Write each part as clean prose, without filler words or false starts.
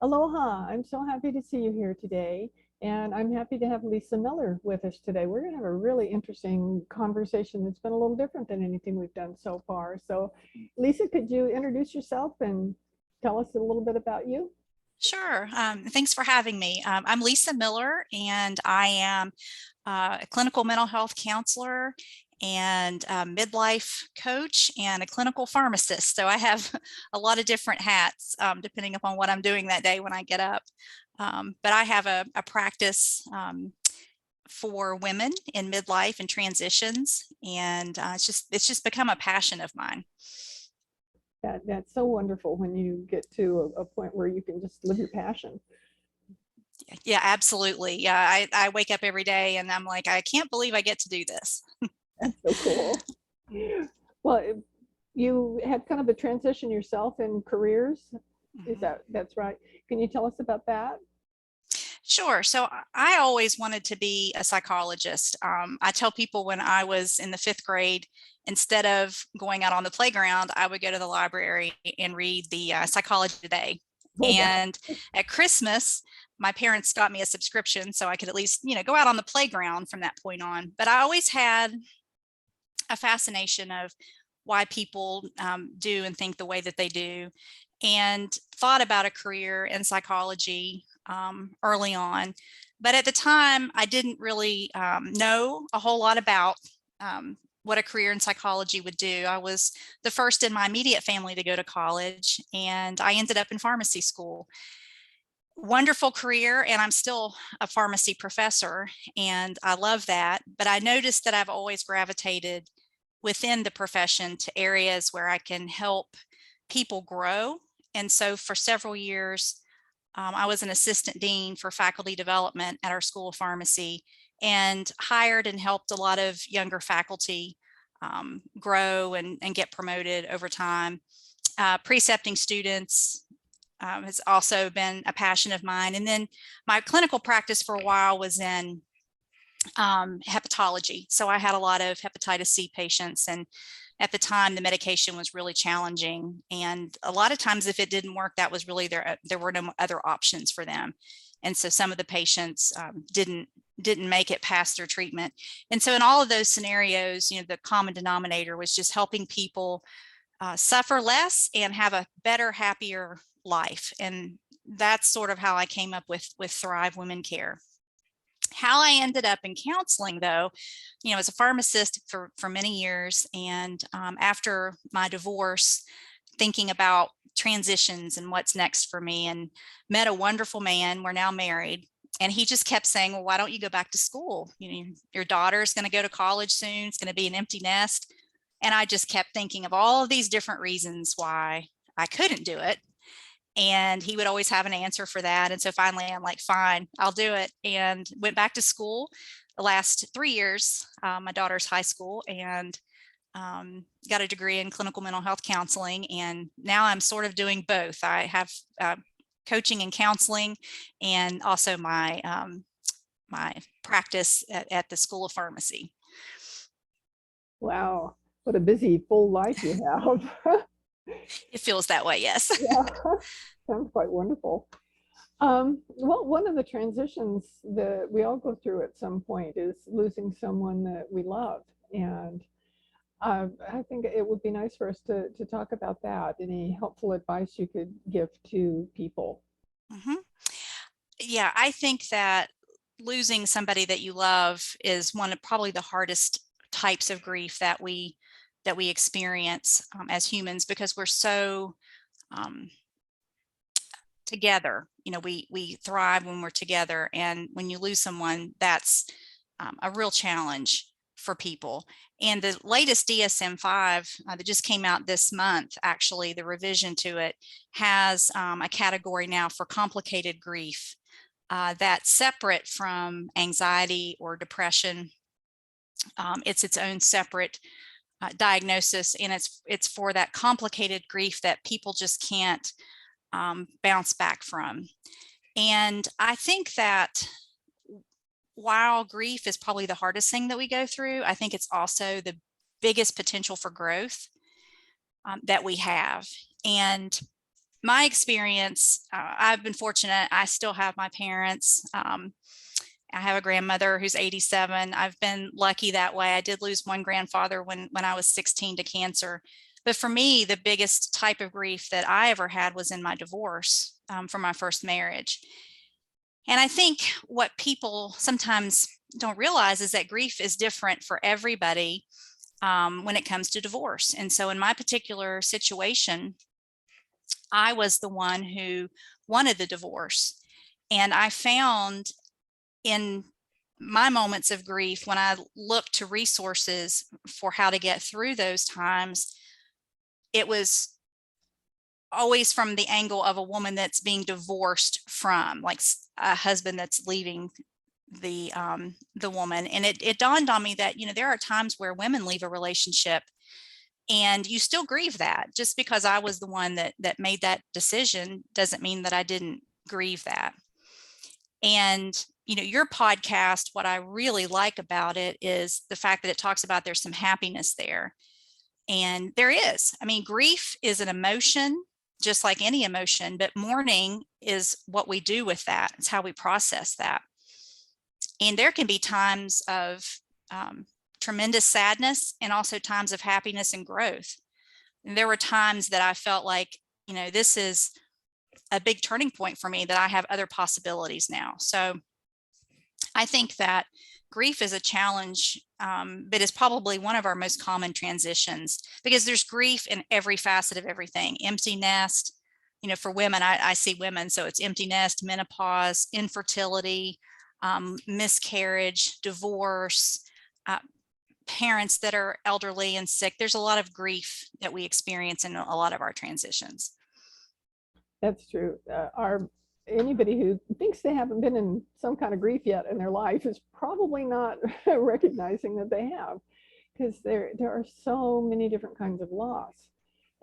Aloha, I'm so happy to see you here today. And I'm happy to have Lisa Miller with us today. We're going to have a really interesting conversation that's been a little different than anything we've done so far. So, Lisa, could you introduce yourself and tell us a little bit about you? Sure. Thanks for having me. I'm Lisa Miller, and I am a clinical mental health counselor and a midlife coach and a clinical pharmacist. So I have a lot of different hats depending upon what I'm doing that day when I get up. But I have a practice for women in midlife and transitions, and it's just become a passion of mine. That's so wonderful when you get to a point where you can just live your passion. Yeah, absolutely. Yeah, I wake up every day and I'm like, I can't believe I get to do this. That's so cool. Well, you had kind of a transition yourself in careers. Mhm. That's right? Can you tell us about that? Sure. So I always wanted to be a psychologist. I tell people when I was in the fifth grade, instead of going out on the playground, I would go to the library and read the Psychology Today. Oh, wow. And at Christmas, my parents got me a subscription so I could at least, go out on the playground from that point on. But I always had a fascination of why people do and think the way that they do, and thought about a career in psychology early on. But at the time, I didn't really know a whole lot about what a career in psychology would do. I was the first in my immediate family to go to college, and I ended up in pharmacy school. Wonderful career, and I'm still a pharmacy professor, and I love that. But I noticed that I've always gravitated within the profession to areas where I can help people grow. And so for several years, I was an assistant dean for faculty development at our School of Pharmacy, and hired and helped a lot of younger faculty grow and get promoted over time. Precepting students has also been a passion of mine. And then my clinical practice for a while was in hepatology. So I had a lot of hepatitis C patients, and at the time the medication was really challenging. And a lot of times if it didn't work, that was really there were no other options for them. And so some of the patients didn't make it past their treatment. And so in all of those scenarios, the common denominator was just helping people suffer less and have a better, happier life. And that's sort of how I came up with Thrive WomenCare. How I ended up in counseling, though, as a pharmacist for many years, and after my divorce, thinking about transitions and what's next for me, and met a wonderful man. We're now married. And he just kept saying, well, why don't you go back to school? Your daughter's going to go to college soon. It's going to be an empty nest. And I just kept thinking of all of these different reasons why I couldn't do it. And he would always have an answer for that. And so finally, I'm like, fine, I'll do it. And went back to school the last 3 years, my daughter's high school, and got a degree in clinical mental health counseling. And now I'm sort of doing both. I have coaching and counseling, and also my practice at the School of Pharmacy. Wow. What a busy, full life you have. It feels that way, yes. Yeah, sounds quite wonderful. Well, one of the transitions that we all go through at some point is losing someone that we love. And I think it would be nice for us to talk about that. Any helpful advice you could give to people? Mhm. Yeah, I think that losing somebody that you love is one of probably the hardest types of grief that we experience as humans, because we're so um, together. We thrive when we're together, and when you lose someone, that's a real challenge for people. And the latest DSM-5 that just came out this month, actually, the revision to it has a category now for complicated grief that's separate from anxiety or depression. It's its own separate diagnosis, and it's for that complicated grief that people just can't bounce back from. And I think that while grief is probably the hardest thing that we go through, I think it's also the biggest potential for growth that we have. And my experience, I've been fortunate. I still have my parents. I have a grandmother who's 87. I've been lucky that way. I did lose one grandfather when I was 16 to cancer. But for me, the biggest type of grief that I ever had was in my divorce from my first marriage. And I think what people sometimes don't realize is that grief is different for everybody when it comes to divorce. And so in my particular situation, I was the one who wanted the divorce. And I found in my moments of grief, when I looked to resources for how to get through those times, it was always from the angle of a woman that's being divorced from, like a husband that's leaving the woman. And it dawned on me that, you know, there are times where women leave a relationship and you still grieve that. Just because I was the one that made that decision doesn't mean that I didn't grieve that. And, you know, your podcast, what I really like about it is the fact that it talks about there's some happiness there. And there is. I mean, grief is an emotion, just like any emotion, but mourning is what we do with that. It's how we process that. And there can be times of tremendous sadness and also times of happiness and growth. And there were times that I felt like, you know, this is a big turning point for me, that I have other possibilities now. So I think that grief is a challenge, but is probably one of our most common transitions, because there's grief in every facet of everything. Empty nest, you know, for women, I see women, so it's empty nest, menopause, infertility, miscarriage, divorce, parents that are elderly and sick. There's a lot of grief that we experience in a lot of our transitions. That's true. Anybody who thinks they haven't been in some kind of grief yet in their life is probably not recognizing that they have, because there are so many different kinds of loss.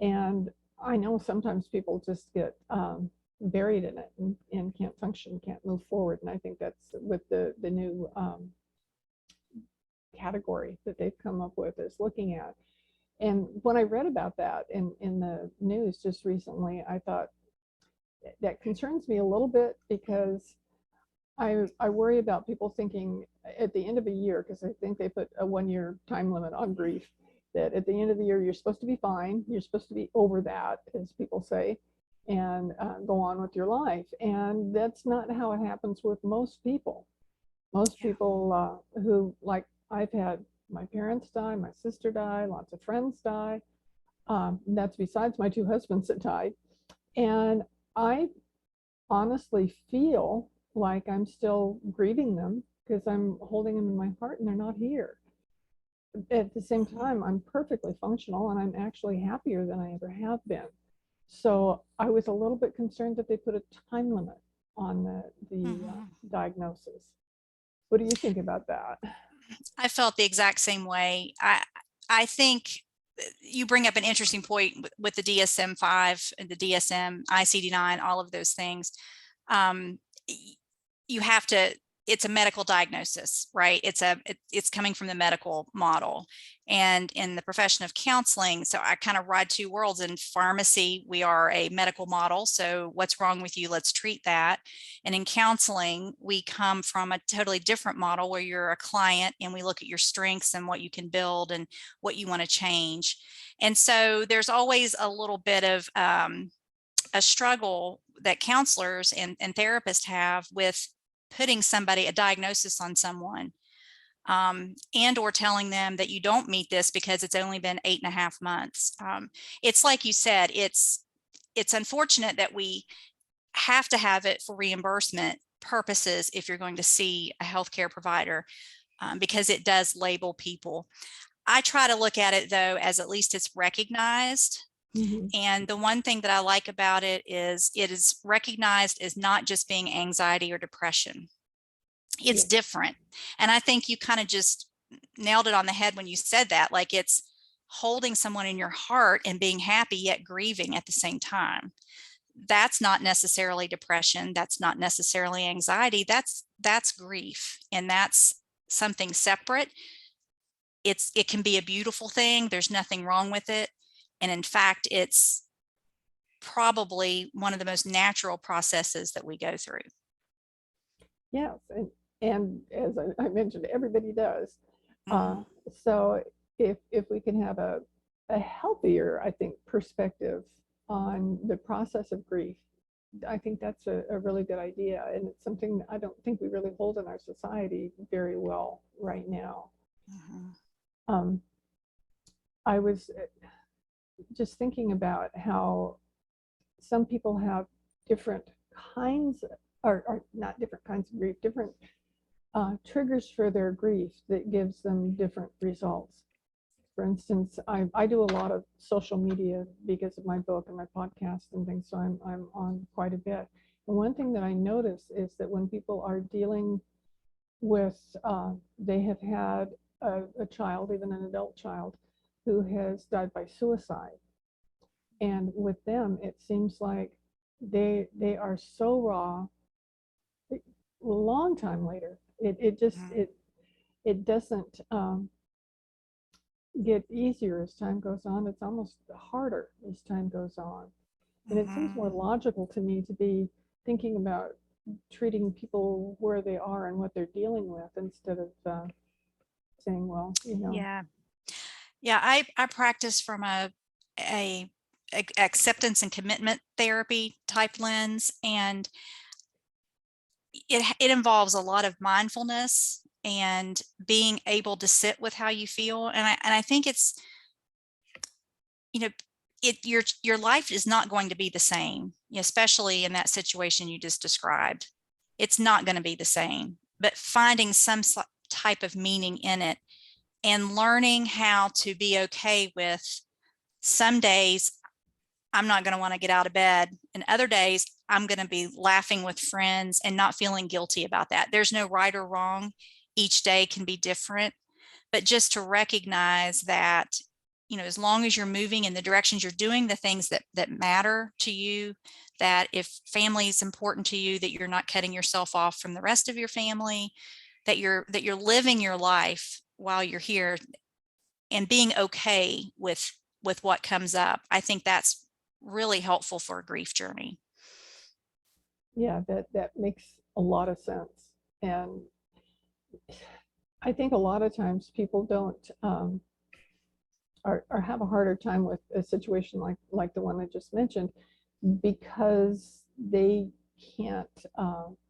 And I know sometimes people just get buried in it and can't function, can't move forward. And I think that's with the new category that they've come up with, is looking at. And when I read about that in the news just recently, I thought, that concerns me a little bit, because I worry about people thinking at the end of a year, because I think they put a 1-year time limit on grief, that at the end of the year, you're supposed to be fine. You're supposed to be over that, as people say, and go on with your life. And that's not how it happens with most people. Most people who, like, I've had my parents die, my sister die, lots of friends die. That's besides my 2 husbands that died. And I honestly feel like I'm still grieving them, because I'm holding them in my heart and they're not here. At the same time, I'm perfectly functional and I'm actually happier than I ever have been. So I was a little bit concerned that they put a time limit on the diagnosis. What do you think about that? I felt the exact same way. I think you bring up an interesting point with the DSM-5 and the DSM, ICD-9, all of those things. You have to, it's a medical diagnosis, right? It's coming from the medical model. And in the profession of counseling, so I kind of ride 2 worlds. In pharmacy, we are a medical model. So what's wrong with you? Let's treat that. And in counseling, we come from a totally different model, where you're a client and we look at your strengths and what you can build and what you want to change. And so there's always a little bit of a struggle that counselors and therapists have with putting a diagnosis on someone, and or telling them that you don't meet this because it's only been 8.5 months. It's like you said, it's unfortunate that we have to have it for reimbursement purposes if you're going to see a healthcare provider, because it does label people. I try to look at it, though, as at least it's recognized. Mm-hmm. And the one thing that I like about it is recognized as not just being anxiety or depression. It's different. And I think you kind of just nailed it on the head when you said that. Like, it's holding someone in your heart and being happy yet grieving at the same time. That's not necessarily depression. That's not necessarily anxiety. That's grief. And that's something separate. It can be a beautiful thing. There's nothing wrong with it. And in fact, it's probably one of the most natural processes that we go through. Yes, and as I mentioned, everybody does. Mm-hmm. So if we can have a healthier, I think, perspective on the process of grief, I think that's a really good idea, and it's something I don't think we really hold in our society very well right now. Mm-hmm. I was just thinking about how some people have different kinds, or not different kinds of grief, different triggers for their grief that gives them different results. For instance, I do a lot of social media because of my book and my podcast and things, so I'm on quite a bit. And one thing that I notice is that when people are dealing with, they have had a child, even an adult child, who has died by suicide. And with them, it seems like they are so raw. A long time later, it just it doesn't get easier as time goes on. It's almost harder as time goes on. And it seems more logical to me to be thinking about treating people where they are and what they're dealing with, instead of saying, well, you know. Yeah, I practice from a acceptance and commitment therapy type lens, and it involves a lot of mindfulness and being able to sit with how you feel. And I think it's, you know, your life is not going to be the same, especially in that situation you just described. It's not going to be the same, but finding some type of meaning in it and learning how to be okay with some days I'm not going to want to get out of bed, and other days I'm going to be laughing with friends and not feeling guilty about that. There's no right or wrong. Each day can be different, but just to recognize that, as long as you're moving in the directions, you're doing the things that matter to you, that if family is important to you, that you're not cutting yourself off from the rest of your family, that you're living your life while you're here and being okay with what comes up. I think that's really helpful for a grief journey. Yeah, that makes a lot of sense. And I think a lot of times people don't or have a harder time with a situation like the one I just mentioned, because they can't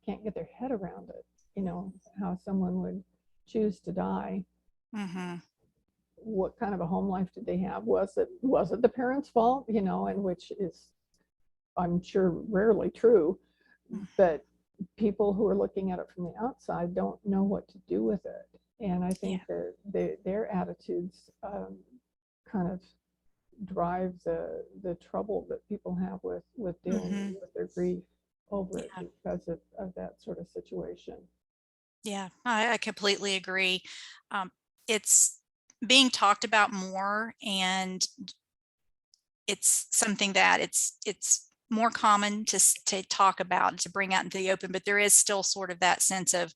get their head around it. How someone would choose to die. Mm-hmm. What kind of a home life did they have? Was it the parents' fault? And which is, I'm sure, rarely true. But people who are looking at it from the outside don't know what to do with it. And I think that their attitudes kind of drive the trouble that people have with dealing with their grief over it, because of that sort of situation. Yeah, I completely agree. It's being talked about more, and it's something that it's more common to talk about, to bring out into the open, but there is still sort of that sense of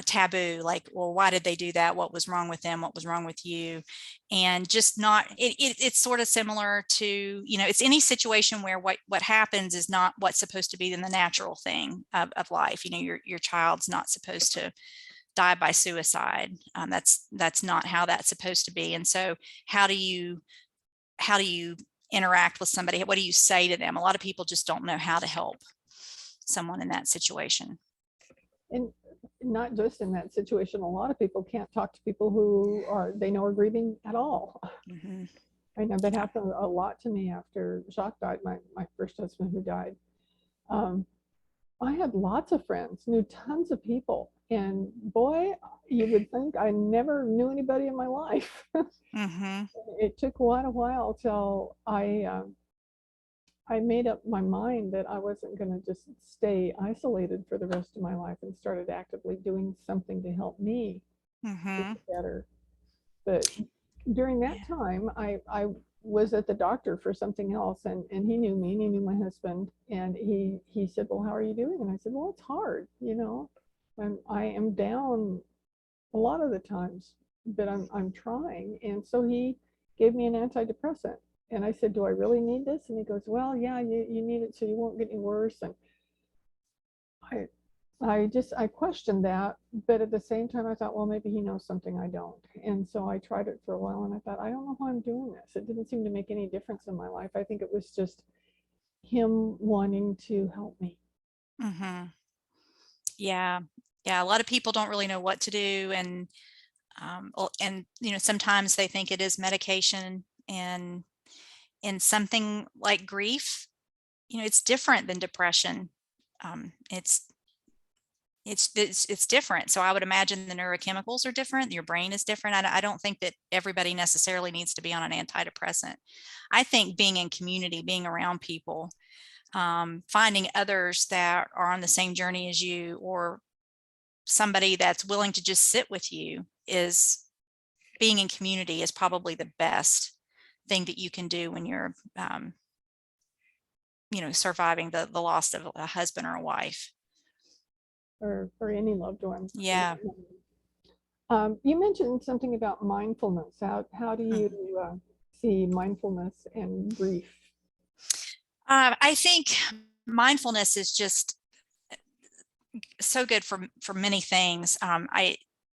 taboo, like, well, why did they do that? What was wrong with them? What was wrong with you? And just not, it's sort of similar to, it's any situation where what happens is not what's supposed to be in the natural thing of life. Your child's not supposed to die by suicide. That's not how that's supposed to be. And so how do you interact with somebody? What do you say to them? A lot of people just don't know how to help someone in that situation. And not just in that situation, a lot of people can't talk to people who they know are grieving at all. Mm-hmm. I know that happened a lot to me after Jacques died, my first husband who died. I had lots of friends, knew tons of people, and boy, you would think I never knew anybody in my life. Mm-hmm. It took quite a while till I made up my mind that I wasn't going to just stay isolated for the rest of my life, and started actively doing something to help me get better. But during that time, I was at the doctor for something else, and he knew me, and he knew my husband, and he said, well, how are you doing? And I said, well, it's hard, I am down a lot of the times, but I'm trying. And so he gave me an antidepressant, And I said, do I really need this? And he goes, well, yeah, you need it so you won't get any worse. And I questioned that, but at the same time I thought, well, maybe he knows something I don't. And so I tried it for a while and I thought, I don't know why I'm doing this. It didn't seem to make any difference in my life. I think it was just him wanting to help me. Mm-hmm. Yeah. Yeah. A lot of people don't really know what to do. And sometimes they think it is medication, and in something like grief, it's different than depression. It's different. So I would imagine the neurochemicals are different. Your brain is different. I don't think that everybody necessarily needs to be on an antidepressant. I think being in community, being around people, finding others that are on the same journey as you, or somebody that's willing to just sit with you, is being in community is probably the best thing that you can do when you're, surviving the loss of a husband or a wife. Or any loved one. Yeah. You mentioned something about mindfulness. How do you see mindfulness and grief? I think mindfulness is just so good for many things.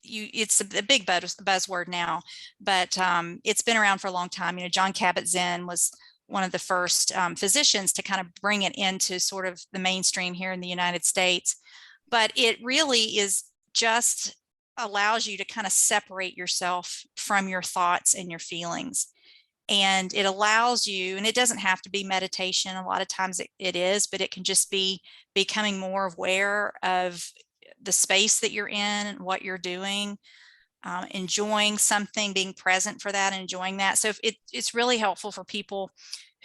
It's a big buzzword now, but it's been around for a long time. John Kabat-Zinn was one of the first physicians to kind of bring it into sort of the mainstream here in the United States. But it really is just allows you to kind of separate yourself from your thoughts and your feelings. And it allows you, and it doesn't have to be meditation. A lot of times it is, but it can just be becoming more aware of the space that you're in, what you're doing, enjoying something, being present for that, enjoying that. So it's really helpful for people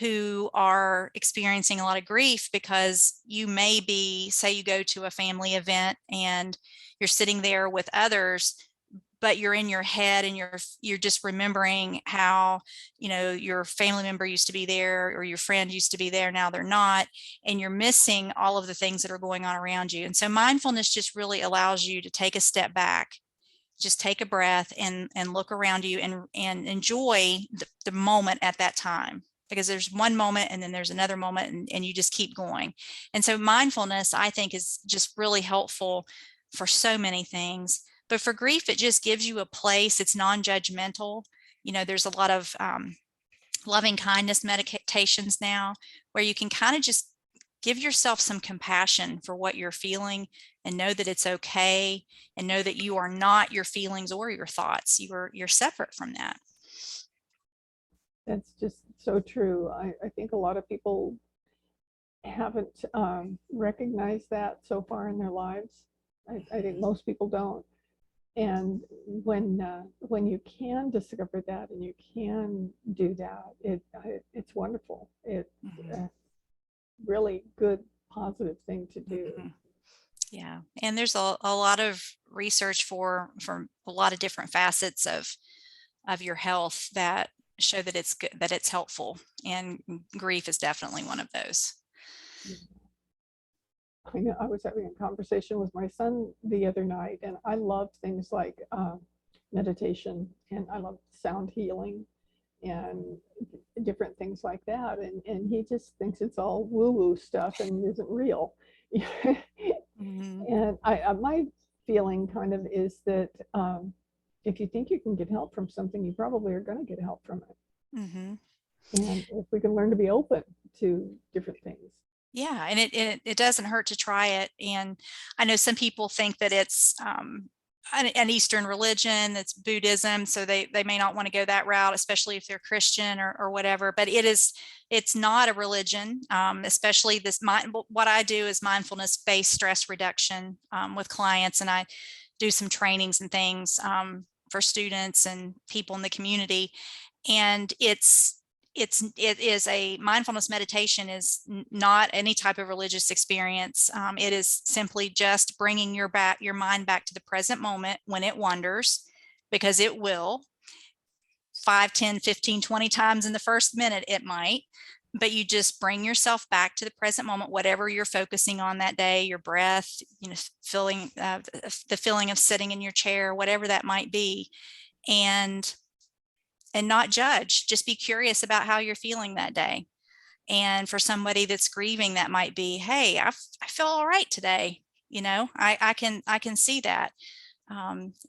who are experiencing a lot of grief, because you may be, say you go to a family event and you're sitting there with others, but you're in your head and you're just remembering how, your family member used to be there, or your friend used to be there, now they're not, and you're missing all of the things that are going on around you. And so mindfulness just really allows you to take a step back, just take a breath and look around you and enjoy the moment at that time, because there's one moment and then there's another moment, and you just keep going. And so mindfulness, I think, is just really helpful for so many things. But for grief, it just gives you a place. It's non-judgmental. There's a lot of loving kindness meditations now where you can kind of just give yourself some compassion for what you're feeling, and know that it's okay, and know that you are not your feelings or your thoughts. You're separate from that. That's just so true. I think a lot of people haven't recognized that so far in their lives. I think most people don't. And when you can discover that and you can do that, it's wonderful. It's a really good, positive thing to do. Mm-hmm. Yeah, and there's a lot of research for a lot of different facets of your health that show that it's good, that it's helpful, and grief is definitely one of those. I know I was having a conversation with my son the other night, and I love things like meditation, and I love sound healing and different things like that. And he just thinks it's all woo-woo stuff and isn't real. Mm-hmm. And my feeling kind of is that if you think you can get help from something, you probably are going to get help from it. Mm-hmm. And if we can learn to be open to different things. Yeah, and it doesn't hurt to try it. And I know some people think that it's an Eastern religion, that's Buddhism, so they may not want to go that route, especially if they're Christian or whatever. But it's not a religion, especially what I do is mindfulness-based stress reduction with clients, and I do some trainings and things for students and people in the community. And it is a mindfulness meditation is not any type of religious experience. It is simply just bringing your mind back to the present moment when it wanders, because it will 5, 10, 15, 20 times in the first minute, it might, but you just bring yourself back to the present moment, whatever you're focusing on that day, your breath, feeling the feeling of sitting in your chair, whatever that might be. And and not judge. Just be curious about how you're feeling that day. And for somebody that's grieving, that might be, hey, I feel all right today. I can see that.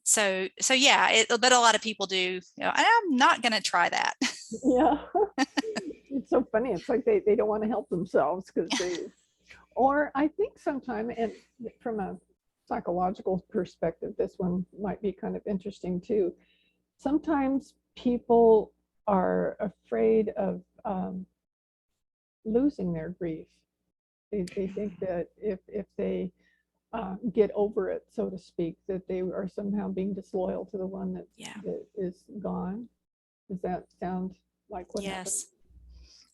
So yeah, but a lot of people do, I'm not going to try that. Yeah. It's so funny. It's like they don't want to help themselves because or I think sometime, and from a psychological perspective, this one might be kind of interesting too. Sometimes people are afraid of losing their grief. They think that if they get over it, so to speak, that they are somehow being disloyal to the one that is gone. Does that sound like what Yes,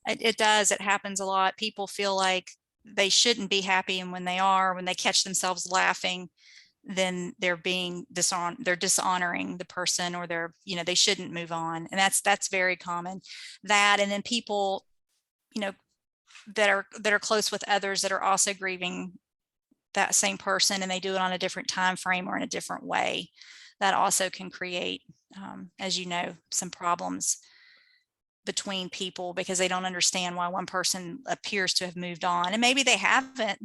happened? it does. It happens a lot. People feel like they shouldn't be happy, and when they catch themselves laughing, then they're dishonoring the person, or they shouldn't move on. And that's very common. That, and then people, that are close with others that are also grieving that same person, and they do it on a different time frame or in a different way. That also can create, as you know, some problems between people, because they don't understand why one person appears to have moved on, and maybe they haven't.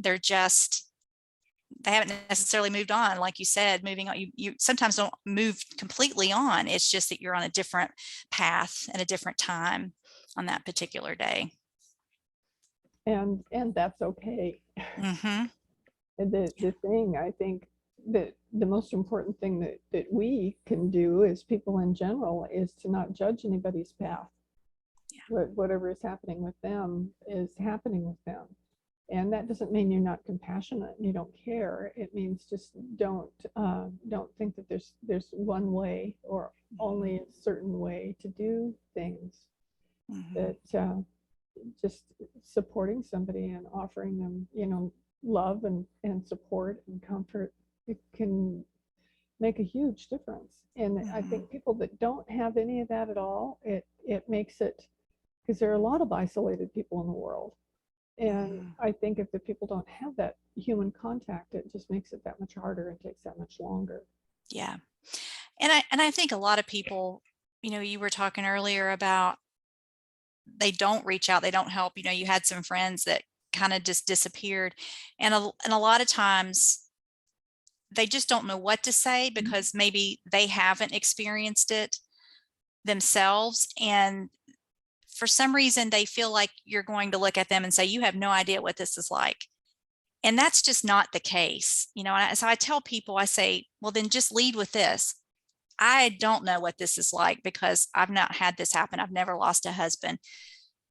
They haven't necessarily moved on. Like you said, moving on, you sometimes don't move completely on. It's just that you're on a different path at a different time on that particular day. And that's okay. Mm-hmm. The thing, I think, that the most important thing that we can do as people in general is to not judge anybody's path. Whatever is happening with them is happening with them. And that doesn't mean you're not compassionate and you don't care. It means just don't think that there's one way or only a certain way to do things. Mm-hmm. That just supporting somebody and offering them, love and support and comfort, it can make a huge difference. And I think people that don't have any of that at all, it makes it, because there are a lot of isolated people in the world. And I think if the people don't have that human contact, it just makes it that much harder and takes that much longer. Yeah. And I think a lot of people, you were talking earlier about they don't reach out, they don't help. You had some friends that kind of just disappeared. And a lot of times they just don't know what to say, because maybe they haven't experienced it themselves. And for some reason, they feel like you're going to look at them and say, you have no idea what this is like. And that's just not the case. So I tell people, I say, well, then just lead with this. I don't know what this is like, because I've not had this happen. I've never lost a husband,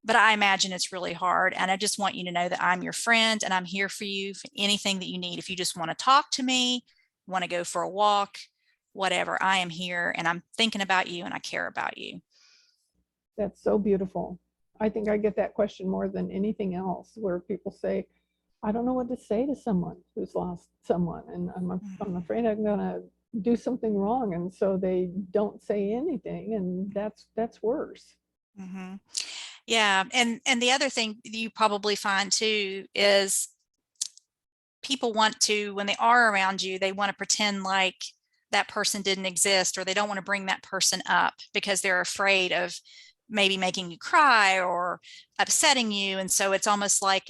but I imagine it's really hard. And I just want you to know that I'm your friend and I'm here for you for anything that you need. If you just want to talk to me, want to go for a walk, whatever, I am here and I'm thinking about you and I care about you. That's so beautiful. I think I get that question more than anything else, where people say, I don't know what to say to someone who's lost someone, and I'm afraid I'm going to do something wrong, and so they don't say anything, and that's worse. Mm-hmm. Yeah, and the other thing you probably find too is people want to, when they are around you, they want to pretend like that person didn't exist, or they don't want to bring that person up because they're afraid of maybe making you cry or upsetting you. And so it's almost like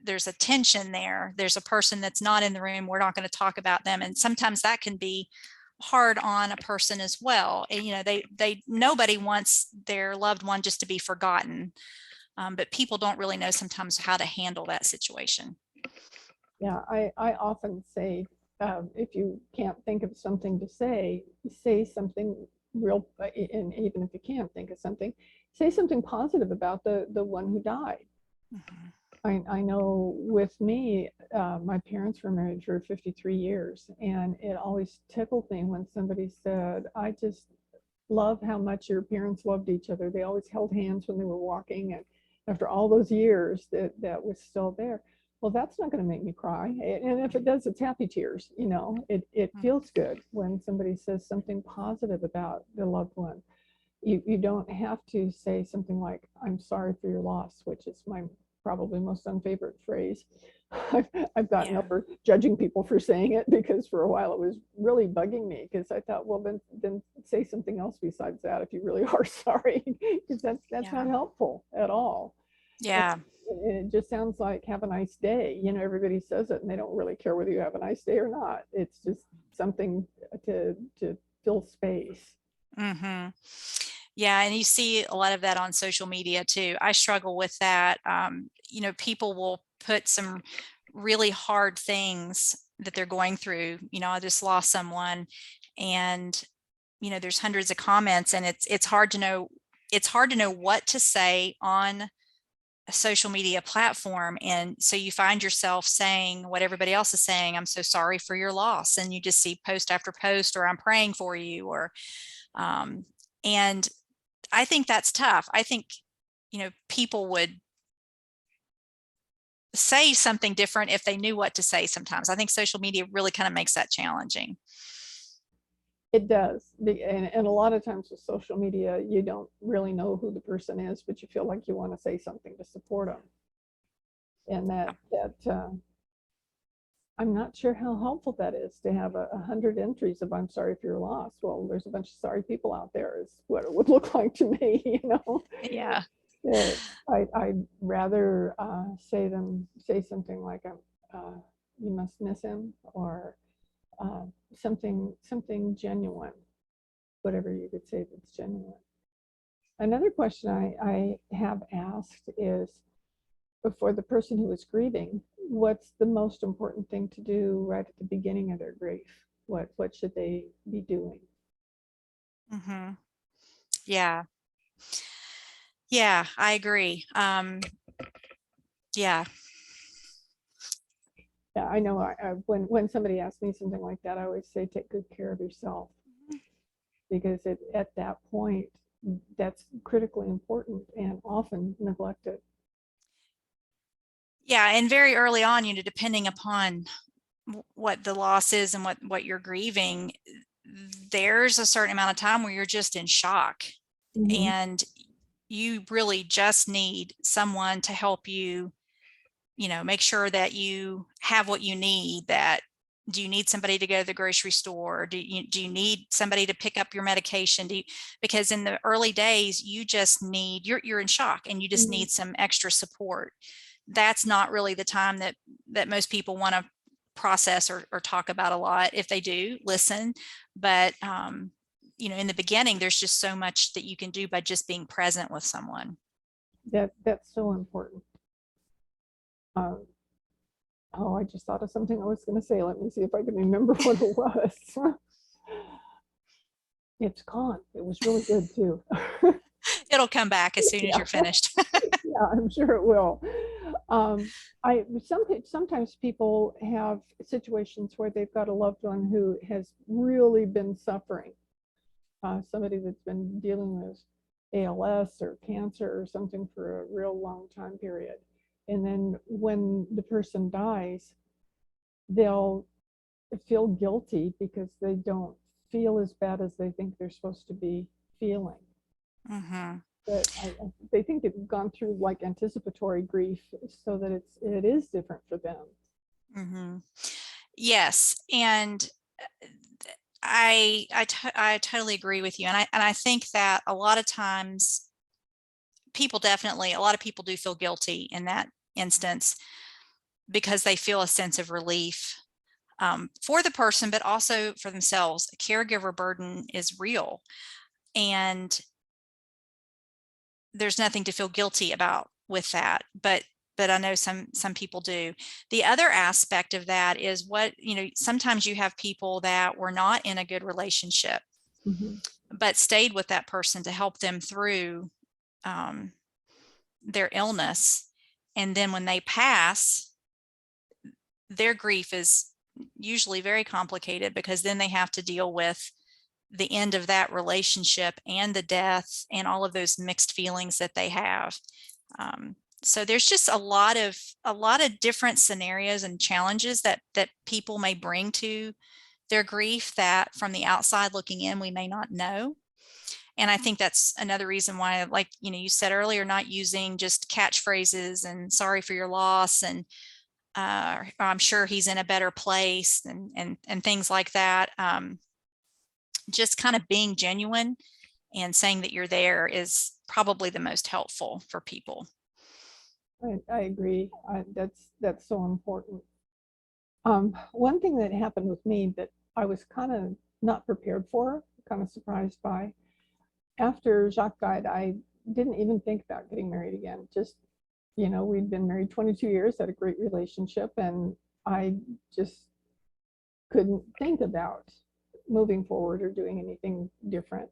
there's a tension there. There's a person that's not in the room. We're not going to talk about them. And sometimes that can be hard on a person as well. And, nobody wants their loved one just to be forgotten. But people don't really know sometimes how to handle that situation. Yeah, I often say, if you can't think of something to say something real, and even if you can't think of something, say something positive about the one who died. Mm-hmm. I know with me, my parents were married for 53 years, and it always tickled me when somebody said, I just love how much your parents loved each other. They always held hands when they were walking, and after all those years, that was still there. Well, that's not going to make me cry. And if it does, it's happy tears. It feels good when somebody says something positive about the loved one. You don't have to say something like, I'm sorry for your loss, which is my probably most unfavorite phrase. I've gotten Yeah. over judging people for saying it, because for a while it was really bugging me, because I thought, well, then say something else besides that if you really are sorry, because that's not Yeah. helpful at all. Yeah. It just sounds like have a nice day. Everybody says it and they don't really care whether you have a nice day or not. It's just something to fill space. Mm-hmm. Yeah, and you see a lot of that on social media too. I struggle with that. People will put some really hard things that they're going through. I just lost someone, and there's hundreds of comments, and it's hard to know what to say on a social media platform. And so you find yourself saying what everybody else is saying. I'm so sorry for your loss, and you just see post after post, or I'm praying for you, or and I think that's tough. I think, people would say something different if they knew what to say sometimes. I think social media really kind of makes that challenging. It does. And a lot of times with social media, you don't really know who the person is, but you feel like you want to say something to support them. And I'm not sure how helpful that is, to have 100 entries of "I'm sorry for your loss." Well, there's a bunch of sorry people out there, is what it would look like to me, Yeah. I'd rather say something like, "You must miss him," or something genuine, whatever you could say that's genuine. Another question I have asked is, for the person who is grieving, what's the most important thing to do right at the beginning of their grief? What should they be doing? Mm-hmm. Yeah. Yeah, I agree. Yeah. Yeah, I know. When somebody asks me something like that, I always say, take good care of yourself, because at that point, that's critically important and often neglected. Yeah. And very early on, depending upon what the loss is and what you're grieving, there's a certain amount of time where you're just in shock. Mm-hmm. And you really just need someone to help you, make sure that you have what you need. That do you need somebody to go to the grocery store? Do you need somebody to pick up your medication? Because in the early days, you just need, you're in shock, and you just Mm-hmm. need some extra support. That's not really the time that most people want to process or talk about a lot. If they do, listen. But in the beginning, there's just so much that you can do by just being present with someone. That's so important. Oh, I just thought of something I was going to say. Let me see if I can remember what it was. It's gone. It was really good too. It'll come back as soon as Yeah. you're finished. Yeah, I'm sure it will. Sometimes people have situations where they've got a loved one who has really been suffering. Somebody that's been dealing with ALS or cancer or something for a real long time period. And then when the person dies, they'll feel guilty because they don't feel as bad as they think they're supposed to be feeling. Mm-hmm. But they think they've gone through like anticipatory grief, so that it is different for them. Mm-hmm. Yes, and I totally agree with you, and I think that a lot of times a lot of people do feel guilty in that instance, because they feel a sense of relief for the person, but also for themselves. A caregiver burden is real, and there's nothing to feel guilty about with that. But I know some people do. The other aspect of that is sometimes you have people that were not in a good relationship, Mm-hmm. but stayed with that person to help them through their illness. And then when they pass, their grief is usually very complicated, because then they have to deal with the end of that relationship and the death and all of those mixed feelings that they have. So there's just a lot of different scenarios and challenges that people may bring to their grief, that from the outside looking in, we may not know. And I think that's another reason why, like, you said earlier, not using just catchphrases and sorry for your loss and I'm sure he's in a better place and things like that. Just kind of being genuine and saying that you're there is probably the most helpful for people. I agree. That's so important. One thing that happened with me that I was kind of not prepared for, kind of surprised by, after Jacques died, I didn't even think about getting married again. Just, we'd been married 22 years, had a great relationship, and I just couldn't think about moving forward or doing anything different.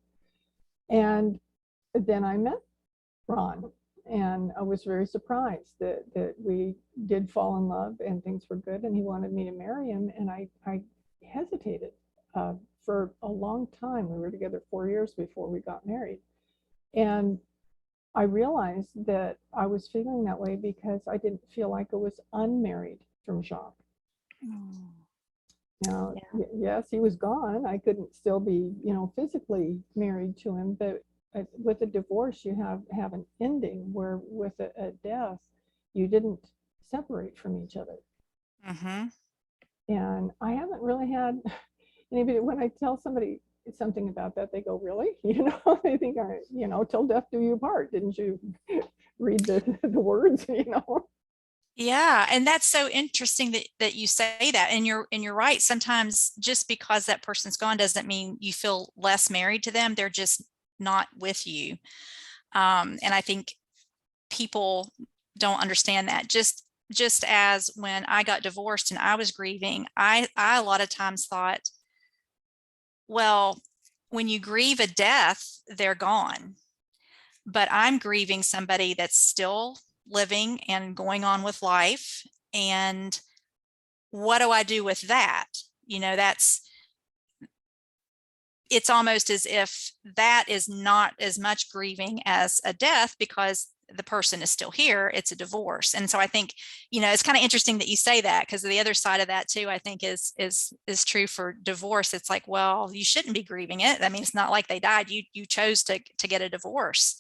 And then I met Ron, and I was very surprised that we did fall in love and things were good, and he wanted me to marry him, and I hesitated for a long time. We were together 4 years before we got married, and I realized that I was feeling that way because I didn't feel like I was unmarried from Jacques. Now, yes, he was gone. I couldn't still be, physically married to him, but with a divorce, you have an ending, where with a death, you didn't separate from each other. Mm-hmm. And I haven't really had anybody, when I tell somebody something about that, they go, really? They think, till death do you part. Didn't you read the words, Yeah, and that's so interesting that you say that, and you're right. Sometimes just because that person's gone doesn't mean you feel less married to them. They're just not with you. And I think people don't understand that. Just as when I got divorced and I was grieving, I a lot of times thought, well, when you grieve a death, they're gone. But I'm grieving somebody that's still living and going on with life. And what do I do with that? It's almost as if that is not as much grieving as a death, because the person is still here. It's a divorce. And so I think, it's kind of interesting that you say that, because the other side of that too, I think is true for divorce. It's like, well, you shouldn't be grieving it. I mean, it's not like they died. You chose to get a divorce.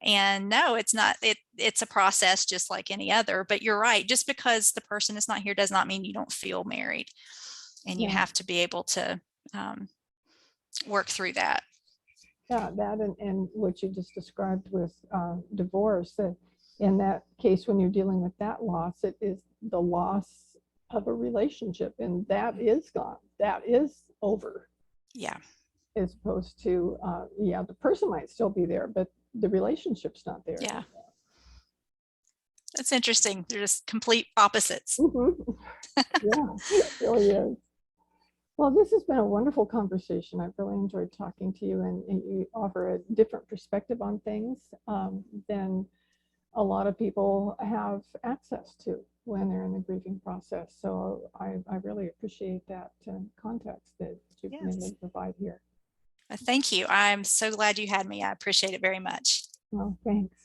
And no, it's not. It's a process just like any other. But you're right. Just because the person is not here does not mean you don't feel married. And you have to be able to work through that. Yeah, that and what you just described with divorce. In that case, when you're dealing with that loss, it is the loss of a relationship, and that is gone. That is over. Yeah. As opposed to, the person might still be there, but the relationship's not there. Yeah. That's interesting. They're just complete opposites. Mm-hmm. Yeah, it really is. Well, this has been a wonderful conversation. I've really enjoyed talking to you, and you offer a different perspective on things than a lot of people have access to when they're in the grieving process. So I really appreciate that context that you've been able to provide here. Thank you. I'm so glad you had me. I appreciate it very much. Well, thanks.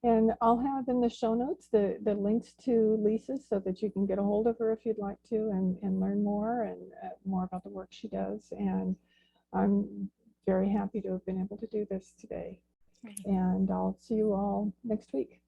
And I'll have in the show notes the links to Lisa, so that you can get a hold of her if you'd like to, and learn more and more about the work she does. And I'm very happy to have been able to do this today. And I'll see you all next week.